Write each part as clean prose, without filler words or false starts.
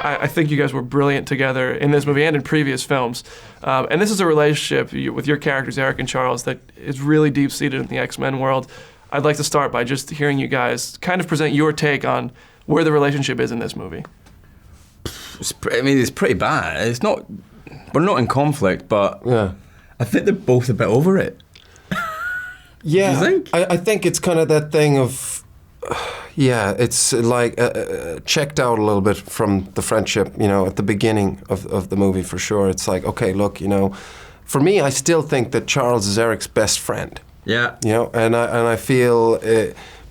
I think you guys were brilliant together in this movie and in previous films. And this is a relationship with your characters, Eric and Charles, that is really deep-seated in the X-Men world. I'd like to start by just hearing you guys kind of present your take on where the relationship is in this movie. It's pretty bad. It's not. We're not in conflict, but I think they're both a bit over it. Yeah, you think? I think it's kind of that thing of, it's like checked out a little bit from the friendship, at the beginning of the movie for sure. It's like, okay, look, for me, I still think that Charles is Eric's best friend. Yeah. And I feel,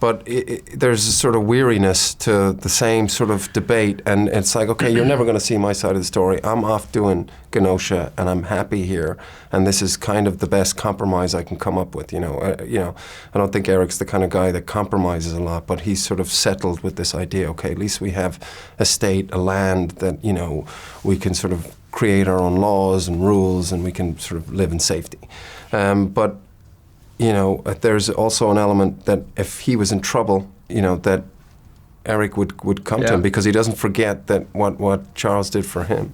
but there's a sort of weariness to the same sort of debate, and it's like, okay, you're never going to see my side of the story. I'm off doing Genosha, and I'm happy here, and this is kind of the best compromise I can come up with. I don't think Eric's the kind of guy that compromises a lot, but he's sort of settled with this idea. Okay, at least we have a state, a land that we can sort of create our own laws and rules, and we can sort of live in safety. But there's also an element that if he was in trouble, that Eric would come to him, because he doesn't forget that what Charles did for him.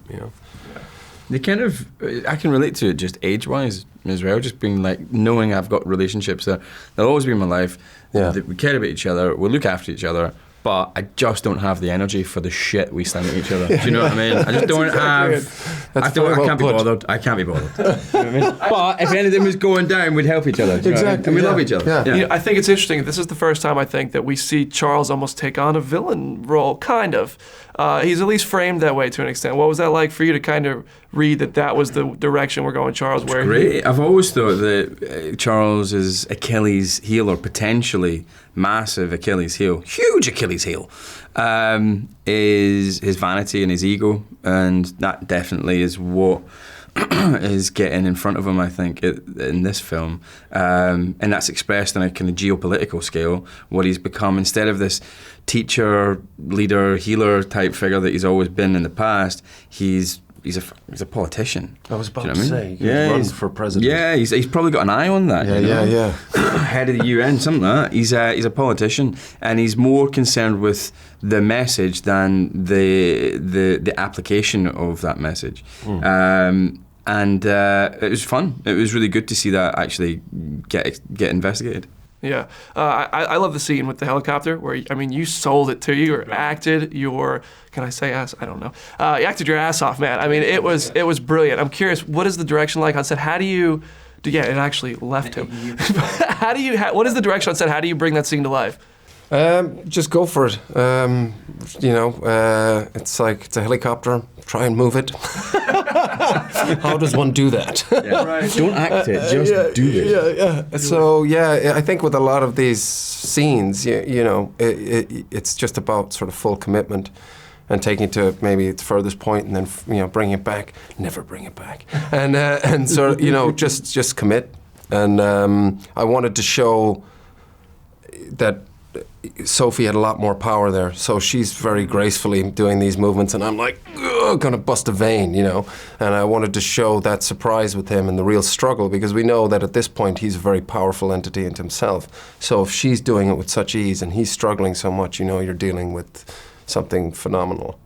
They kind of, I can relate to it just age-wise as well, just being like, knowing I've got relationships that they'll always be in my life, that we care about each other, we look after each other, but I just don't have the energy for the shit we send at each other. Do you know what I mean? I just don't have. I can't be bothered. I can't be bothered. You know what I mean? But if anything was going down, we'd help each other. Exactly. And we love each other. Yeah. I think it's interesting. This is the first time I think that we see Charles almost take on a villain role, kind of. He's at least framed that way to an extent. What was that like for you to kind of read that was the direction we're going, Charles? It's great. I've always thought that Charles is Achilles' heel, or potentially massive Achilles' heel, huge Achilles' heel, is his vanity and his ego, and that definitely is what is getting in front of him, I think, in this film. And that's expressed on a kind of geopolitical scale, what he's become. Instead of this teacher, leader, healer type figure that he's always been in the past, he's a politician. I was about to say, he runs for president. Yeah, he's probably got an eye on that. Yeah. Head of the UN, something like that. He's a politician, and he's more concerned with the message than the application of that message. And it was fun. It was really good to see that actually get investigated. Yeah, I love the scene with the helicopter where, you sold it to you, acted your, can I say ass? I don't know. You acted your ass off, man. it was brilliant. I'm curious, what is the direction like on set? How do you, it actually left him. What is the direction on set? How do you bring that scene to life? Just go for it. It's like, it's a helicopter, try and move it. How does one do that? Right. Don't act it, just do it. Yeah. So, I think with a lot of these scenes, it's just about sort of full commitment and taking it to maybe its furthest point, and then, bring it back. Never bring it back. And so, just commit. And I wanted to show that Sophie had a lot more power there, so she's very gracefully doing these movements, and I'm like, gonna bust a vein, and I wanted to show that surprise with him and the real struggle, because we know that at this point he's a very powerful entity into himself. So if she's doing it with such ease and he's struggling so much, you're dealing with something phenomenal.